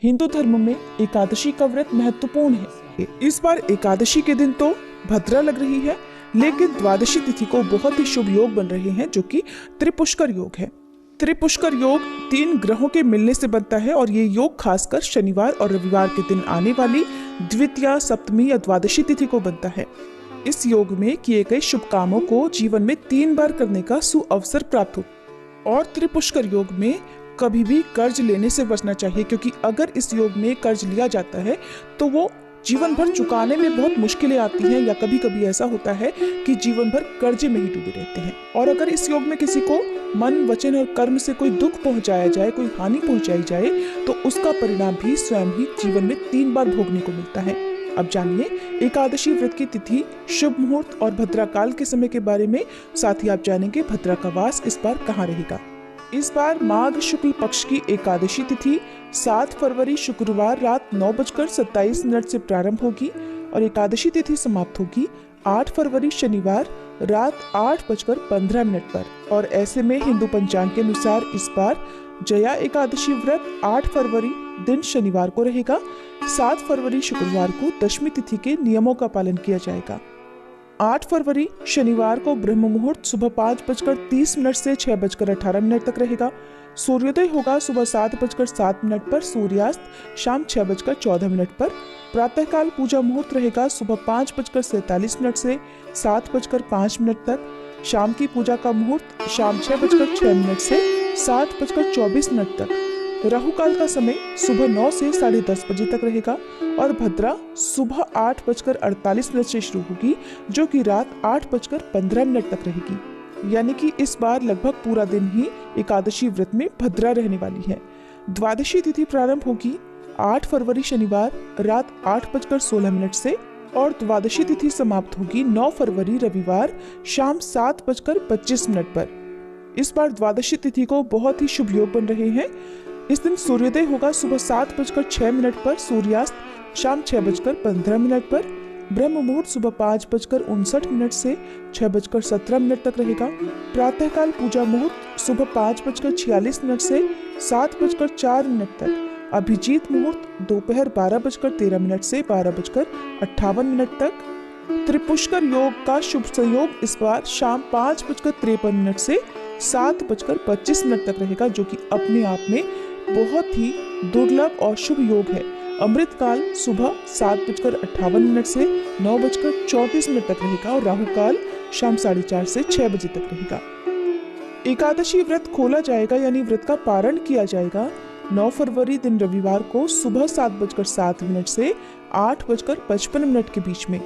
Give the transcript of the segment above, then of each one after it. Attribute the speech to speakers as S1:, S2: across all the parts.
S1: हिंदू धर्म में एकादशी का व्रत महत्वपूर्ण है। इस बार एकादशी के दिन तो भद्रा लग रही है, लेकिन द्वादशी तिथि को बहुत ही शुभ योग बन रहे हैं, जो कि त्रिपुष्कर योग है। त्रिपुष्कर योग 3 ग्रहों के मिलने से बनता है और ये योग खासकर शनिवार और रविवार के दिन आने वाली द्वितीया, सप्तमी या द्वादशी तिथि को बनता है। इस योग में किए गए शुभ कामों को जीवन में 3 बार करने का सुअवसर प्राप्त हो। और त्रिपुष्कर योग में कभी भी कर्ज लेने से बचना चाहिए, क्योंकि अगर इस योग में कर्ज लिया जाता है तो वो जीवन भर चुकाने में बहुत मुश्किलें आती हैं, या कभी कभी ऐसा होता है कि जीवन भर कर्जे में ही डूबे रहते हैं। और अगर इस योग में किसी को मन, वचन और कर्म से कोई दुख पहुंचाया जाए, कोई हानि पहुंचाई जाए, तो उसका परिणाम भी स्वयं ही जीवन में 3 बार भोगने को मिलता है। अब जानिए एकादशी व्रत की तिथि, शुभ मुहूर्त और भद्रा काल के समय के बारे में। साथ ही आप जानेंगे भद्रा का वास इस बार कहाँ रहेगा। इस बार माघ शुक्ल पक्ष की एकादशी तिथि 7 फरवरी शुक्रवार रात 9:27 से प्रारंभ होगी और एकादशी तिथि समाप्त होगी 8 फरवरी शनिवार रात 8:15 पर। और ऐसे में हिंदू पंचांग के अनुसार इस बार जया एकादशी व्रत 8 फरवरी दिन शनिवार को रहेगा। 7 फरवरी शुक्रवार को दशमी तिथि के नियमों का पालन किया जाएगा। 8 फरवरी शनिवार को ब्रह्म मुहूर्त सुबह 5:30 से 6:18 तक रहेगा। सूर्योदय होगा सुबह 7:07 पर, सूर्यास्त शाम 6:14 पर। प्रातःकाल पूजा मुहूर्त रहेगा सुबह 5:47 से 7:05 तक। शाम की पूजा का मुहूर्त शाम 6:06 से 7:24 तक। राहु काल का समय सुबह 9 से 10:30 बजे तक रहेगा और भद्रा सुबह 8:48 से शुरू होगी, जो कि रात 8:15 तक रहेगी। यानी कि इस बार लगभग पूरा दिन ही एकादशी व्रत में भद्रा रहने वाली है। द्वादशी तिथि प्रारंभ होगी 8 फरवरी शनिवार रात 8:16 से और द्वादशी तिथि समाप्त होगी 9 फरवरी रविवार शाम 7:25 पर। इस बार द्वादशी तिथि को बहुत ही शुभ योग बन रहे हैं। इस दिन सूर्योदय होगा सुबह 7:06 पर, सूर्यास्त शाम 6:15 पर। ब्रह्म मुहूर्त सुबह 5:59 से 6:17 तक रहेगा। प्रातःकाल पूजा मुहूर्त सुबह 5:46 से 7:04 तक। अभिजीत मुहूर्त दोपहर 12:13 से 12:58 तक। त्रिपुष्कर योग का शुभ संयोग इस बार शाम 5:53 से 7:25 तक रहेगा, जो कि अपने आप में बहुत ही दुर्लभ और शुभ योग है। अमृत काल सुबह 7:58 से 9:34 तक रहेगा और राहु काल शाम 4:30 से 6 बजे तक रहेगा। एकादशी व्रत खोला जाएगा, यानी व्रत का पारण किया जाएगा 9 फरवरी दिन रविवार को सुबह 7:07 से 8:55 के बीच में।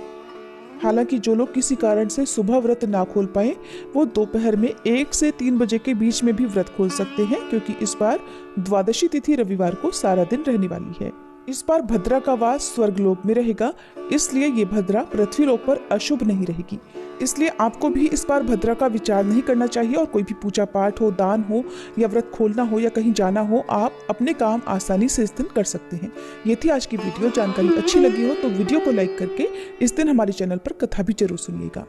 S1: हालांकि जो लोग किसी कारण से सुबह व्रत ना खोल पाए, वो दोपहर में 1 से 3 बजे के बीच में भी व्रत खोल सकते हैं, क्योंकि इस बार द्वादशी तिथि रविवार को सारा दिन रहने वाली है। इस बार भद्रा का वास स्वर्गलोक में रहेगा, इसलिए ये भद्रा पृथ्वीलोक पर अशुभ नहीं रहेगी। इसलिए आपको भी इस बार भद्रा का विचार नहीं करना चाहिए और कोई भी पूजा पाठ हो, दान हो या व्रत खोलना हो या कहीं जाना हो, आप अपने काम आसानी से इस दिन कर सकते हैं। ये थी आज की वीडियो। जानकारी अच्छी लगी हो तो वीडियो को लाइक करके इस दिन हमारे चैनल पर कथा भी जरूर सुनिएगा।